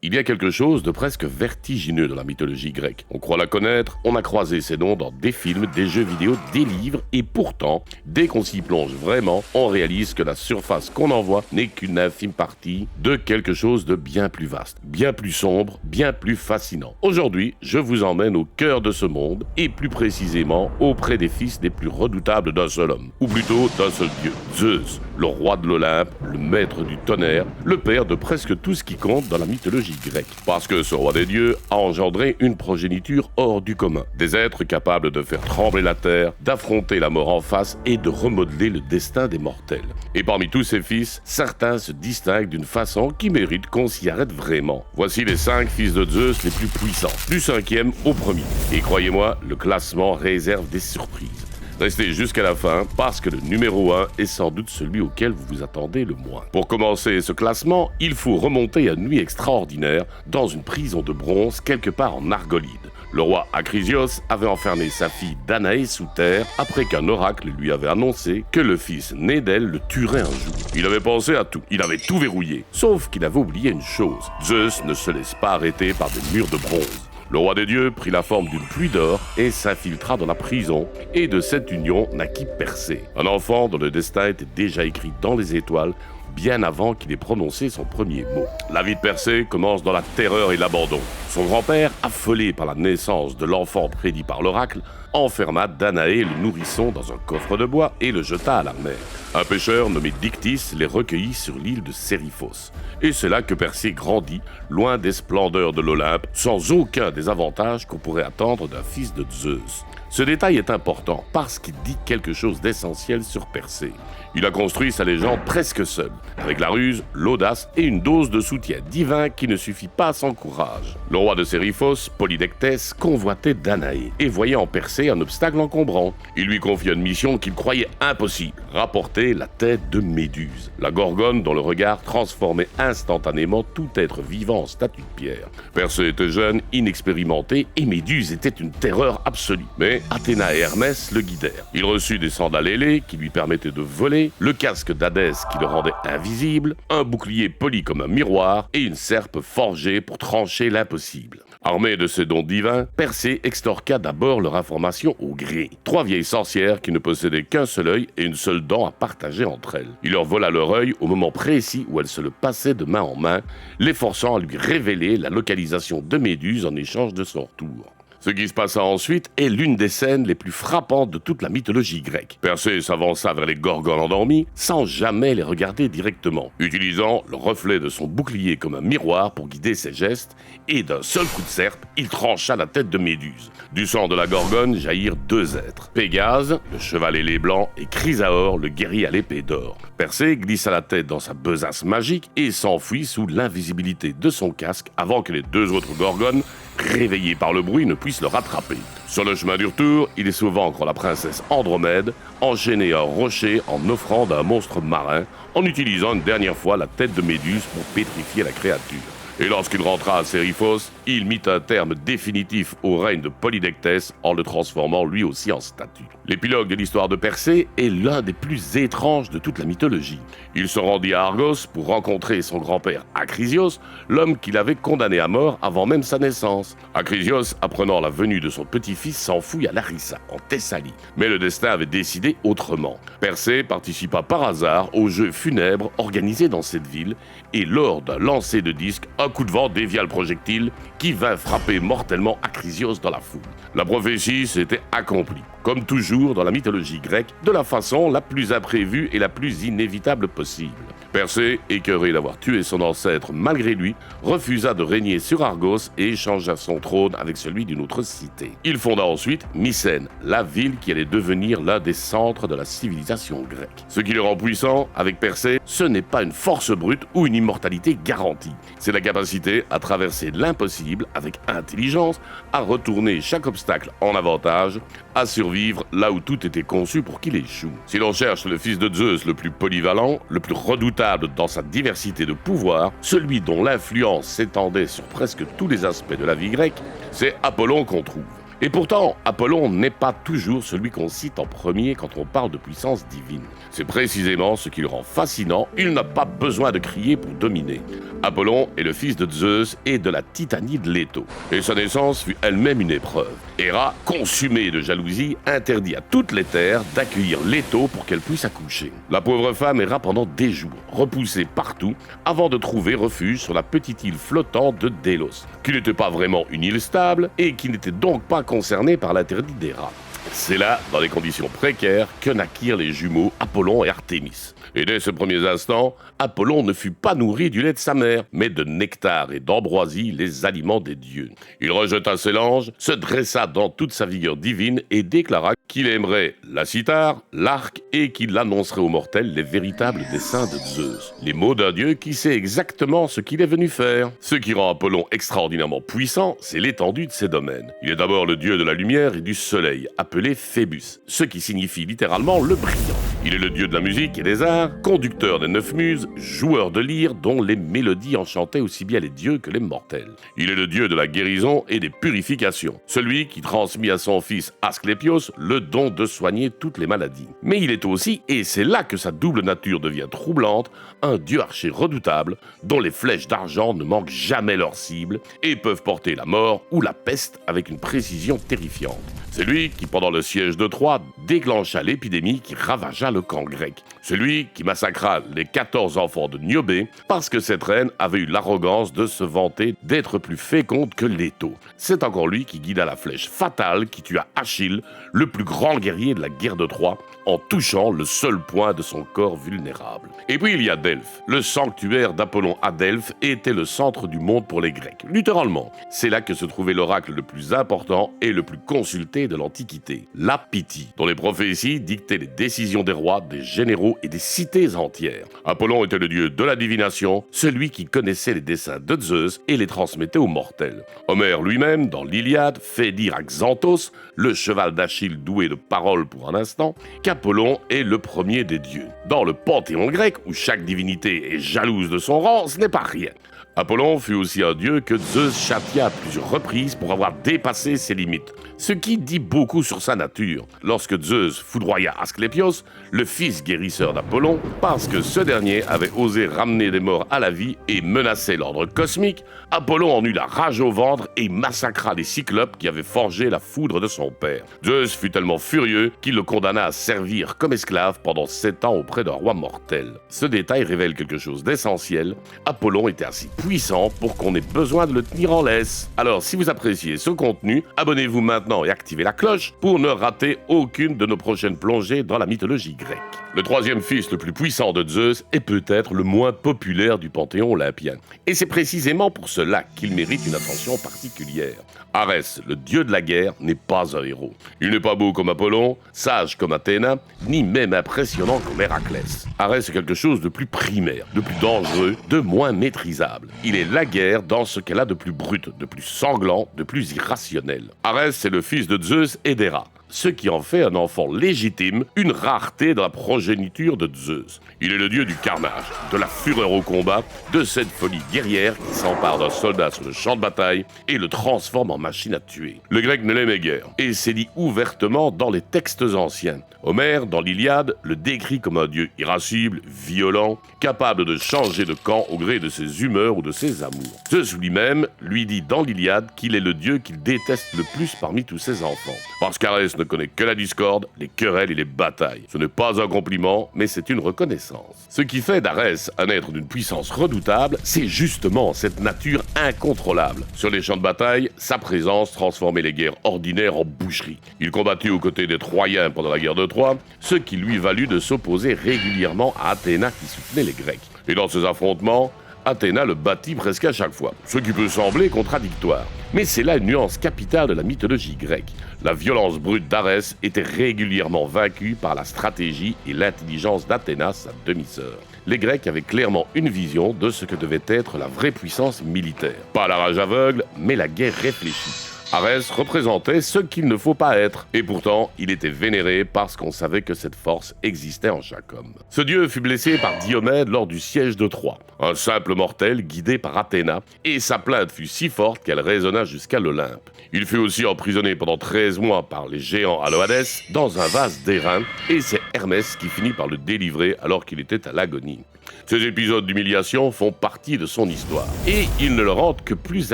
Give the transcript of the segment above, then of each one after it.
Il y a quelque chose de presque vertigineux dans la mythologie grecque. On croit la connaître, on a croisé ses noms dans des films, des jeux vidéo, des livres, et pourtant, dès qu'on s'y plonge vraiment, on réalise que la surface qu'on en voit n'est qu'une infime partie de quelque chose de bien plus vaste, bien plus sombre, bien plus fascinant. Aujourd'hui, je vous emmène au cœur de ce monde, et plus précisément auprès des fils les plus redoutables d'un seul homme, ou plutôt d'un seul dieu, Zeus, le roi de l'Olympe, le maître du tonnerre, le père de presque tout ce qui compte dans la mythologie grecque. Parce que ce roi des dieux a engendré une progéniture hors du commun. Des êtres capables de faire trembler la terre, d'affronter la mort en face et de remodeler le destin des mortels. Et parmi tous ses fils, certains se distinguent d'une façon qui mérite qu'on s'y arrête vraiment. Voici les 5 fils de Zeus les plus puissants, du 5e au 1er. Et croyez-moi, le classement réserve des surprises. Restez jusqu'à la fin parce que le numéro 1 est sans doute celui auquel vous vous attendez le moins. Pour commencer ce classement, il faut remonter à une nuit extraordinaire dans une prison de bronze quelque part en Argolide. Le roi Acrisios avait enfermé sa fille Danaé sous terre après qu'un oracle lui avait annoncé que le fils né d'elle le tuerait un jour. Il avait pensé à tout, il avait tout verrouillé, sauf qu'il avait oublié une chose. Zeus ne se laisse pas arrêter par des murs de bronze. Le roi des dieux prit la forme d'une pluie d'or et s'infiltra dans la prison, et de cette union naquit Persée, un enfant dont le destin était déjà écrit dans les étoiles, bien avant qu'il ait prononcé son premier mot. La vie de Persée commence dans la terreur et l'abandon. Son grand-père, affolé par la naissance de l'enfant prédit par l'oracle, enferma Danaé le nourrisson dans un coffre de bois et le jeta à la mer. Un pêcheur nommé Dictys les recueillit sur l'île de Sériphos. Et c'est là que Persée grandit, loin des splendeurs de l'Olympe, sans aucun des avantages qu'on pourrait attendre d'un fils de Zeus. Ce détail est important parce qu'il dit quelque chose d'essentiel sur Persée. Il a construit sa légende presque seul, avec la ruse, l'audace et une dose de soutien divin qui ne suffit pas sans courage. Le roi de Sériphos, Polydectès, convoitait Danaé et voyait en Persée un obstacle encombrant. Il lui confia une mission qu'il croyait impossible, rapporter la tête de Méduse, la gorgone dont le regard transformait instantanément tout être vivant en statue de pierre. Persée était jeune, inexpérimenté et Méduse était une terreur absolue. Mais Athéna et Hermès le guidèrent. Il reçut des sandales ailées qui lui permettaient de voler, le casque d'Hadès qui le rendait invisible, un bouclier poli comme un miroir et une serpe forgée pour trancher l'impossible. Armé de ces dons divins, Persée extorqua d'abord leur information au gré. 3 vieilles sorcières qui ne possédaient qu'un seul œil et une seule dent à partager entre elles. Il leur vola leur œil au moment précis où elles se le passaient de main en main, les forçant à lui révéler la localisation de Méduse en échange de son retour. Ce qui se passa ensuite est l'une des scènes les plus frappantes de toute la mythologie grecque. Persée s'avança vers les gorgones endormies sans jamais les regarder directement, utilisant le reflet de son bouclier comme un miroir pour guider ses gestes, et d'un seul coup de serpe, il trancha la tête de Méduse. Du sang de la gorgone jaillirent 2 êtres, Pégase, le cheval ailé blanc, et Chrysaor, le guerrier à l'épée d'or. Persée glissa la tête dans sa besace magique et s'enfuit sous l'invisibilité de son casque avant que les 2 autres gorgones, réveillés par le bruit, ne puissent le rattraper. Sur le chemin du retour, il est souvent encore la princesse Andromède, enchaînée à un rocher en offrande à un monstre marin, en utilisant une dernière fois la tête de Méduse pour pétrifier la créature. Et lorsqu'il rentra à Sériphos, il mit un terme définitif au règne de Polydectès en le transformant lui aussi en statue. L'épilogue de l'histoire de Persée est l'un des plus étranges de toute la mythologie. Il se rendit à Argos pour rencontrer son grand-père Acrisios, l'homme qu'il avait condamné à mort avant même sa naissance. Acrisios, apprenant la venue de son petit-fils, s'enfuit à Larissa, en Thessalie. Mais le destin avait décidé autrement. Persée participa par hasard aux jeux funèbres organisés dans cette ville, et lors d'un lancer de disque, un coup de vent dévia le projectile qui vint frapper mortellement Acrisios dans la foule. La prophétie s'était accomplie, comme toujours dans la mythologie grecque, de la façon la plus imprévue et la plus inévitable possible. Persée, écœuré d'avoir tué son ancêtre malgré lui, refusa de régner sur Argos et échangea son trône avec celui d'une autre cité. Il fonda ensuite Mycène, la ville qui allait devenir l'un des centres de la civilisation grecque. Ce qui le rend puissant, avec Persée, ce n'est pas une force brute ou une immortalité garantie. C'est la capacité à traverser l'impossible avec intelligence, à retourner chaque obstacle en avantage, à survivre là où tout était conçu pour qu'il échoue. Si l'on cherche le fils de Zeus le plus polyvalent, le plus redoutable dans sa diversité de pouvoirs, celui dont l'influence s'étendait sur presque tous les aspects de la vie grecque, c'est Apollon qu'on trouve. Et pourtant, Apollon n'est pas toujours celui qu'on cite en premier quand on parle de puissance divine. C'est précisément ce qui le rend fascinant, il n'a pas besoin de crier pour dominer. Apollon est le fils de Zeus et de la Titanie de Leto, et sa naissance fut elle-même une épreuve. Héra, consumée de jalousie, interdit à toutes les terres d'accueillir Leto pour qu'elle puisse accoucher. La pauvre femme erra pendant des jours, repoussée partout, avant de trouver refuge sur la petite île flottante de Délos, qui n'était pas vraiment une île stable et qui n'était donc pas concernée par l'interdit d'Héra. C'est là, dans des conditions précaires, que naquirent les jumeaux Apollon et Artémis. Et dès ce premier instant, Apollon ne fut pas nourri du lait de sa mère, mais de nectar et d'ambroisie, les aliments des dieux. Il rejeta ses langes, se dressa dans toute sa vigueur divine et déclara qu'il aimerait la cithare, l'arc et qu'il annoncerait aux mortels les véritables desseins de Zeus. Les mots d'un dieu qui sait exactement ce qu'il est venu faire. Ce qui rend Apollon extraordinairement puissant, c'est l'étendue de ses domaines. Il est d'abord le dieu de la lumière et du soleil, appelé Phébus, ce qui signifie littéralement le brillant. Il est le dieu de la musique et des arts, conducteur des 9 muses, joueur de lyre dont les mélodies enchantaient aussi bien les dieux que les mortels. Il est le dieu de la guérison et des purifications, celui qui transmit à son fils Asclépios le don de soigner toutes les maladies. Mais il est aussi, et c'est là que sa double nature devient troublante, un dieu archer redoutable dont les flèches d'argent ne manquent jamais leur cible et peuvent porter la mort ou la peste avec une précision terrifiante. C'est lui qui, pendant le siège de Troie, déclencha l'épidémie qui ravagea le camp grec. Celui qui massacra les 14 enfants de Niobé parce que cette reine avait eu l'arrogance de se vanter d'être plus féconde que Leto. C'est encore lui qui guida la flèche fatale qui tua Achille, le plus grand guerrier de la guerre de Troie, en touchant le seul point de son corps vulnérable. Et puis il y a Delphes. Le sanctuaire d'Apollon à Delphes était le centre du monde pour les Grecs. Littéralement, c'est là que se trouvait l'oracle le plus important et le plus consulté de l'Antiquité, la Pythie, dont les prophéties dictaient les décisions des rois, des généraux et des cités entières. Apollon était le dieu de la divination, celui qui connaissait les desseins de Zeus et les transmettait aux mortels. Homère lui-même, dans l'Iliade, fait dire à Xanthos, le cheval d'Achille doué de paroles pour un instant, qu'Apollon est le premier des dieux. Dans le panthéon grec, où chaque divinité est jalouse de son rang, ce n'est pas rien. Apollon fut aussi un dieu que Zeus châtia à plusieurs reprises pour avoir dépassé ses limites, ce qui dit beaucoup sur sa nature. Lorsque Zeus foudroya Asclépios, le fils guérisseur d'Apollon, parce que ce dernier avait osé ramener des morts à la vie et menaçait l'ordre cosmique, Apollon en eut la rage au ventre et massacra les cyclopes qui avaient forgé la foudre de son père. Zeus fut tellement furieux qu'il le condamna à servir comme esclave pendant 7 ans auprès d'un roi mortel. Ce détail révèle quelque chose d'essentiel. Apollon était assez puissant pour qu'on ait besoin de le tenir en laisse. Alors, si vous appréciez ce contenu, abonnez-vous maintenant et activez la cloche pour ne rater aucune de nos prochaines plongées dans la mythologie grecque. Le troisième fils le plus puissant de Zeus est peut-être le moins populaire du panthéon olympien. Et c'est précisément pour cela qu'il mérite une attention particulière. Arès, le dieu de la guerre, n'est pas un héros. Il n'est pas beau comme Apollon, sage comme Athéna, ni même impressionnant comme Héraclès. Arès est quelque chose de plus primaire, de plus dangereux, de moins maîtrisable. Il est la guerre dans ce qu'elle a de plus brut, de plus sanglant, de plus irrationnel. Arès, c'est le fils de Zeus et d'Héra, ce qui en fait un enfant légitime, une rareté dans la progéniture de Zeus. Il est le dieu du carnage, de la fureur au combat, de cette folie guerrière qui s'empare d'un soldat sur le champ de bataille et le transforme en machine à tuer. Le grec ne l'aimait guère, et c'est dit ouvertement dans les textes anciens. Homère, dans l'Iliade, le décrit comme un dieu irascible, violent, capable de changer de camp au gré de ses humeurs ou de ses amours. Zeus lui-même lui dit dans l'Iliade qu'il est le dieu qu'il déteste le plus parmi tous ses enfants. Parce qu'Arès ne connaît que la discorde, les querelles et les batailles. Ce n'est pas un compliment, mais c'est une reconnaissance. Ce qui fait d'Arès un être d'une puissance redoutable, c'est justement cette nature incontrôlable. Sur les champs de bataille, sa présence transformait les guerres ordinaires en boucheries. Il combattit aux côtés des Troyens pendant la guerre de Troie, ce qui lui valut de s'opposer régulièrement à Athéna qui soutenait les Grecs. Et dans ces affrontements, Athéna le battit presque à chaque fois, ce qui peut sembler contradictoire. Mais c'est là une nuance capitale de la mythologie grecque. La violence brute d'Arès était régulièrement vaincue par la stratégie et l'intelligence d'Athéna, sa demi-sœur. Les Grecs avaient clairement une vision de ce que devait être la vraie puissance militaire. Pas la rage aveugle, mais la guerre réfléchie. Arès représentait ce qu'il ne faut pas être, et pourtant il était vénéré parce qu'on savait que cette force existait en chaque homme. Ce dieu fut blessé par Diomède lors du siège de Troie, un simple mortel guidé par Athéna, et sa plainte fut si forte qu'elle résonna jusqu'à l'Olympe. Il fut aussi emprisonné pendant 13 mois par les géants à l'Ohadès dans un vase d'airain, et c'est Hermès qui finit par le délivrer alors qu'il était à l'agonie. Ces épisodes d'humiliation font partie de son histoire, et ils ne le rendent que plus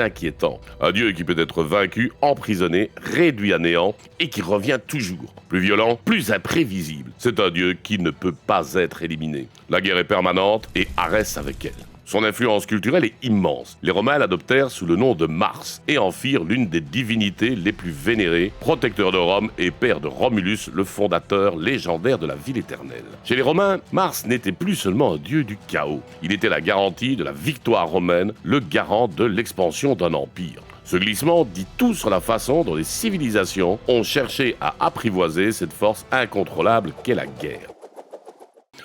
inquiétant. Un dieu qui peut être vaincu, emprisonné, réduit à néant, et qui revient toujours. Plus violent, plus imprévisible. C'est un dieu qui ne peut pas être éliminé. La guerre est permanente, et Arès avec elle. Son influence culturelle est immense. Les Romains l'adoptèrent sous le nom de Mars et en firent l'une des divinités les plus vénérées, protecteur de Rome et père de Romulus, le fondateur légendaire de la ville éternelle. Chez les Romains, Mars n'était plus seulement un dieu du chaos. Il était la garantie de la victoire romaine, le garant de l'expansion d'un empire. Ce glissement dit tout sur la façon dont les civilisations ont cherché à apprivoiser cette force incontrôlable qu'est la guerre.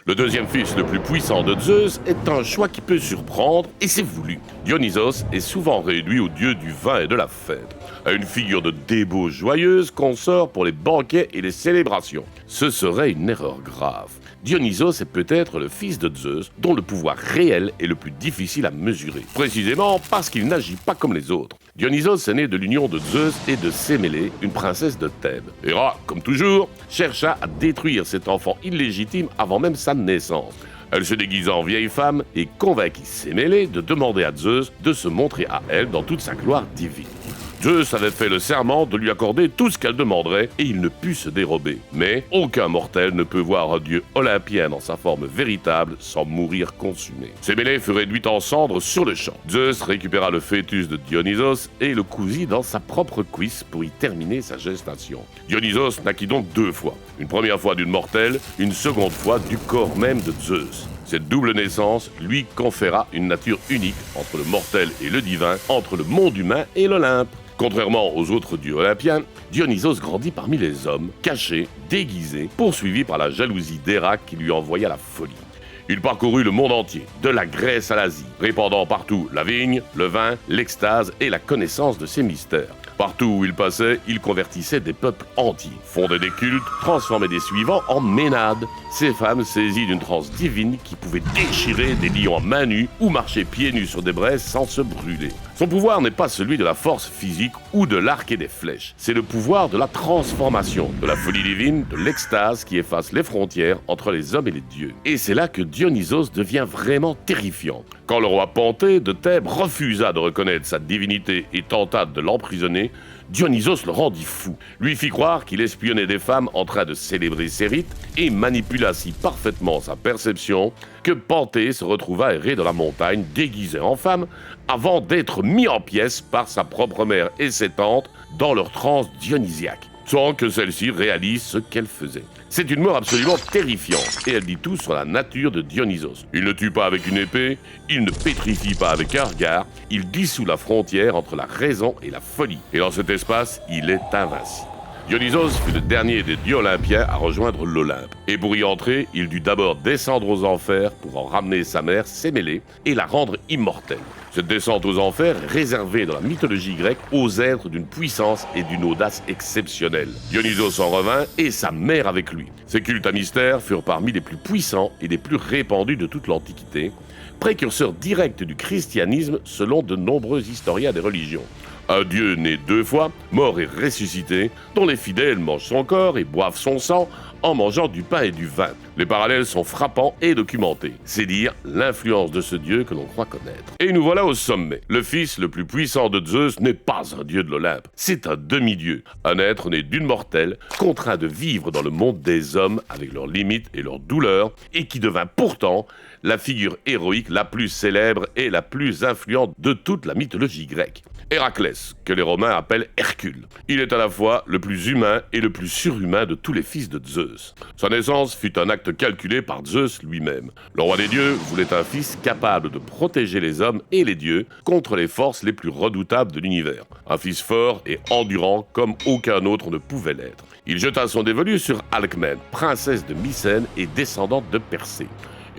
Le deuxième fils le plus puissant de Zeus est un choix qui peut surprendre, et c'est voulu. Dionysos est souvent réduit au dieu du vin et de la fête, à une figure de débauche joyeuse qu'on sort pour les banquets et les célébrations. Ce serait une erreur grave. Dionysos est peut-être le fils de Zeus, dont le pouvoir réel est le plus difficile à mesurer, précisément parce qu'il n'agit pas comme les autres. Dionysos est né de l'union de Zeus et de Sémélé, une princesse de Thèbes. Héra, comme toujours, chercha à détruire cet enfant illégitime avant même sa naissance. Elle se déguisa en vieille femme et convainquit Sémélé de demander à Zeus de se montrer à elle dans toute sa gloire divine. Zeus avait fait le serment de lui accorder tout ce qu'elle demanderait et il ne put se dérober. Mais aucun mortel ne peut voir un dieu olympien dans sa forme véritable sans mourir consumé. Sémélé fut réduite en cendres sur le champ. Zeus récupéra le fœtus de Dionysos et le cousit dans sa propre cuisse pour y terminer sa gestation. Dionysos naquit donc 2 fois. Une première fois d'une mortelle, une seconde fois du corps même de Zeus. Cette double naissance lui conféra une nature unique entre le mortel et le divin, entre le monde humain et l'Olympe. Contrairement aux autres dieux olympiens, Dionysos grandit parmi les hommes, caché, déguisé, poursuivi par la jalousie d'Héra qui lui envoya la folie. Il parcourut le monde entier, de la Grèce à l'Asie, répandant partout la vigne, le vin, l'extase et la connaissance de ses mystères. Partout où il passait, il convertissait des peuples entiers, fondait des cultes, transformait des suivants en ménades. Ces femmes saisies d'une transe divine qui pouvait déchirer des lions à main nue ou marcher pieds nus sur des braises sans se brûler. Son pouvoir n'est pas celui de la force physique ou de l'arc et des flèches. C'est le pouvoir de la transformation, de la folie divine, de l'extase qui efface les frontières entre les hommes et les dieux. Et c'est là que Dionysos devient vraiment terrifiant. Quand le roi Panthée de Thèbes refusa de reconnaître sa divinité et tenta de l'emprisonner, Dionysos le rendit fou, lui fit croire qu'il espionnait des femmes en train de célébrer ses rites et manipula si parfaitement sa perception que Panthée se retrouva errer dans la montagne déguisé en femme avant d'être mis en pièces par sa propre mère et ses tantes dans leur transe dionysiaque, sans que celle-ci réalise ce qu'elle faisait. C'est une mort absolument terrifiante et elle dit tout sur la nature de Dionysos. Il ne tue pas avec une épée, il ne pétrifie pas avec un regard, il dissout la frontière entre la raison et la folie. Et dans cet espace, il est invincible. Dionysos fut le dernier des dieux olympiens à rejoindre l'Olympe. Et pour y entrer, il dut d'abord descendre aux enfers pour en ramener sa mère Sémélé et la rendre immortelle. Cette descente aux enfers est réservée dans la mythologie grecque aux êtres d'une puissance et d'une audace exceptionnelles. Dionysos en revint et sa mère avec lui. Ces cultes à mystère furent parmi les plus puissants et les plus répandus de toute l'Antiquité, précurseurs directs du christianisme selon de nombreux historiens des religions. Un dieu né 2 fois, mort et ressuscité, dont les fidèles mangent son corps et boivent son sang en mangeant du pain et du vin. Les parallèles sont frappants et documentés. C'est dire l'influence de ce dieu que l'on croit connaître. Et nous voilà au sommet. Le fils le plus puissant de Zeus n'est pas un dieu de l'Olympe. C'est un demi-dieu. Un être né d'une mortelle, contraint de vivre dans le monde des hommes avec leurs limites et leurs douleurs, et qui devint pourtant la figure héroïque la plus célèbre et la plus influente de toute la mythologie grecque. Héraclès, que les Romains appellent Hercule. Il est à la fois le plus humain et le plus surhumain de tous les fils de Zeus. Sa naissance fut un acte calculé par Zeus lui-même. Le roi des dieux voulait un fils capable de protéger les hommes et les dieux contre les forces les plus redoutables de l'univers. Un fils fort et endurant comme aucun autre ne pouvait l'être. Il jeta son dévolu sur Alcmène, princesse de Mycène et descendante de Persée.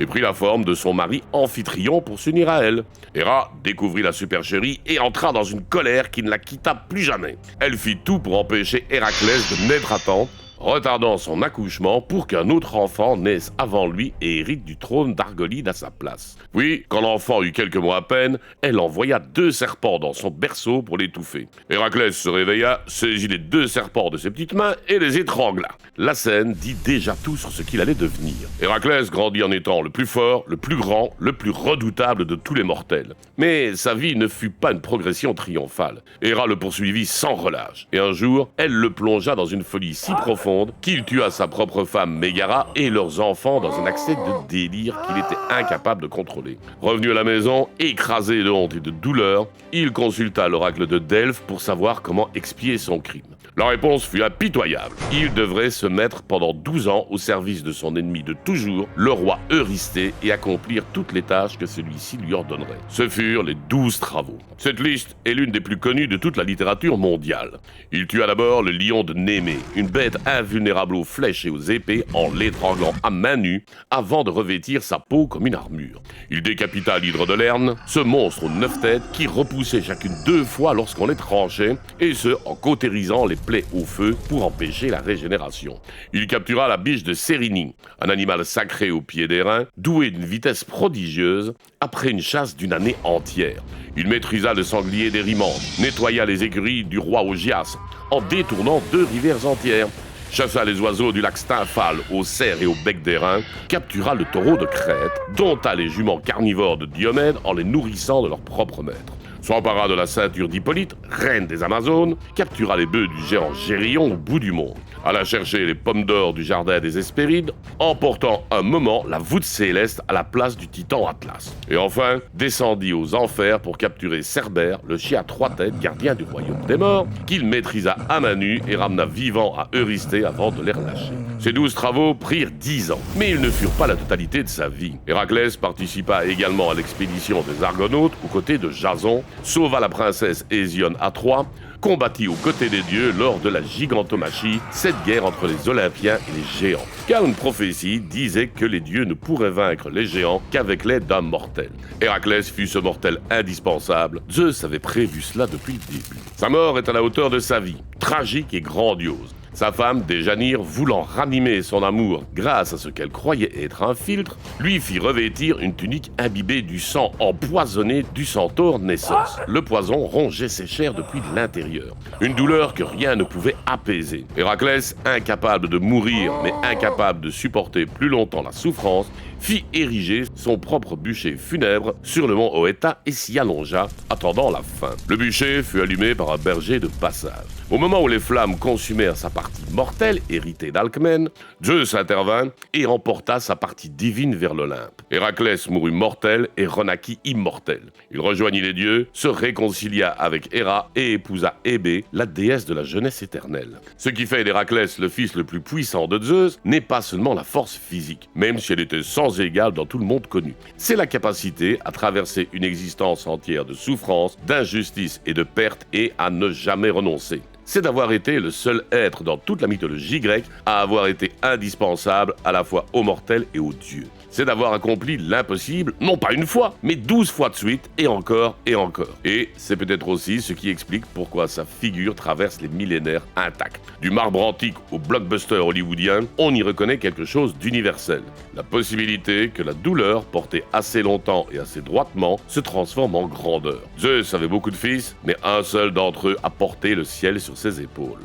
et prit la forme de son mari Amphitryon pour s'unir à elle. Héra découvrit la supercherie et entra dans une colère qui ne la quitta plus jamais. Elle fit tout pour empêcher Héraclès de naître à temps, retardant son accouchement pour qu'un autre enfant naisse avant lui et hérite du trône d'Argolide à sa place. Puis, quand l'enfant eut quelques mois à peine, elle envoya 2 serpents dans son berceau pour l'étouffer. Héraclès se réveilla, saisit les 2 serpents de ses petites mains et les étrangla. La scène dit déjà tout sur ce qu'il allait devenir. Héraclès grandit en étant le plus fort, le plus grand, le plus redoutable de tous les mortels. Mais sa vie ne fut pas une progression triomphale. Héra le poursuivit sans relâche, et un jour, elle le plongea dans une folie si profonde qu'il tua sa propre femme Mégara et leurs enfants dans un accès de délire qu'il était incapable de contrôler. Revenu à la maison, écrasé de honte et de douleur, il consulta l'oracle de Delphes pour savoir comment expier son crime. La réponse fut impitoyable. Il devrait se mettre pendant 12 ans au service de son ennemi de toujours, le roi Eurysthée, et accomplir toutes les tâches que celui-ci lui ordonnerait. Ce furent les 12 travaux. Cette liste est l'une des plus connues de toute la littérature mondiale. Il tua d'abord le lion de Némée, une bête invulnérable aux flèches et aux épées, en l'étranglant à main nue, avant de revêtir sa peau comme une armure. Il décapita l'hydre de Lerne, ce monstre aux 9 têtes qui repoussait chacune 2 fois lorsqu'on les tranchait, et ce, en cautérisant les plaies au feu pour empêcher la régénération. Il captura la biche de Cérynie, un animal sacré aux pieds d'airain, doué d'une vitesse prodigieuse, après une chasse d'une année entière. Il maîtrisa le sanglier d'Érimande, nettoya les écuries du roi Augias, en détournant 2 rivières entières, chassa les oiseaux du lac Stymphale aux cerfs et au bec d'airain, captura le taureau de Crète, dompta les juments carnivores de Diomède en les nourrissant de leur propre maître. S'empara de la ceinture d'Hippolyte, reine des Amazones, captura les bœufs du géant Gérion au bout du monde, alla chercher les pommes d'or du jardin des Hespérides, emportant un moment la voûte céleste à la place du titan Atlas. Et enfin, descendit aux enfers pour capturer Cerbère, le chien à 3 têtes, gardien du royaume des morts, qu'il maîtrisa à main nue et ramena vivant à Eurysthée avant de les relâcher. Ces 12 travaux prirent 10 ans, mais ils ne furent pas la totalité de sa vie. Héraclès participa également à l'expédition des Argonautes aux côtés de Jason, sauva la princesse Hésione à Troie, combattit aux côtés des dieux lors de la gigantomachie, cette guerre entre les Olympiens et les géants. Car une prophétie disait que les dieux ne pourraient vaincre les géants qu'avec l'aide d'un mortel. Héraclès fut ce mortel indispensable. Zeus avait prévu cela depuis le début. Sa mort est à la hauteur de sa vie, tragique et grandiose. Sa femme, Déjanire, voulant ranimer son amour grâce à ce qu'elle croyait être un filtre, lui fit revêtir une tunique imbibée du sang empoisonné du centaure Nessos. Le poison rongeait ses chairs depuis l'intérieur. Une douleur que rien ne pouvait apaiser. Héraclès, incapable de mourir, mais incapable de supporter plus longtemps la souffrance, fit ériger son propre bûcher funèbre sur le mont Oeta et s'y allongea, attendant la fin. Le bûcher fut allumé par un berger de passage. Au moment où les flammes consumèrent sa partie mortelle, héritée d'Alcmène, Zeus intervint et emporta sa partie divine vers l'Olympe. Héraclès mourut mortel et renaquit immortel. Il rejoignit les dieux, se réconcilia avec Héra et épousa Hébé, la déesse de la jeunesse éternelle. Ce qui fait d'Héraclès le fils le plus puissant de Zeus n'est pas seulement la force physique, même si elle était sans égale dans tout le monde connu. C'est la capacité à traverser une existence entière de souffrance, d'injustice et de perte et à ne jamais renoncer. C'est d'avoir été le seul être dans toute la mythologie grecque à avoir été indispensable à la fois aux mortels et aux dieux. C'est d'avoir accompli l'impossible, non pas une fois, mais 12 fois de suite, et encore et encore. Et c'est peut-être aussi ce qui explique pourquoi sa figure traverse les millénaires intacts. Du marbre antique au blockbuster hollywoodien, on y reconnaît quelque chose d'universel. La possibilité que la douleur, portée assez longtemps et assez droitement, se transforme en grandeur. Zeus avait beaucoup de fils, mais un seul d'entre eux a porté le ciel sur ses épaules.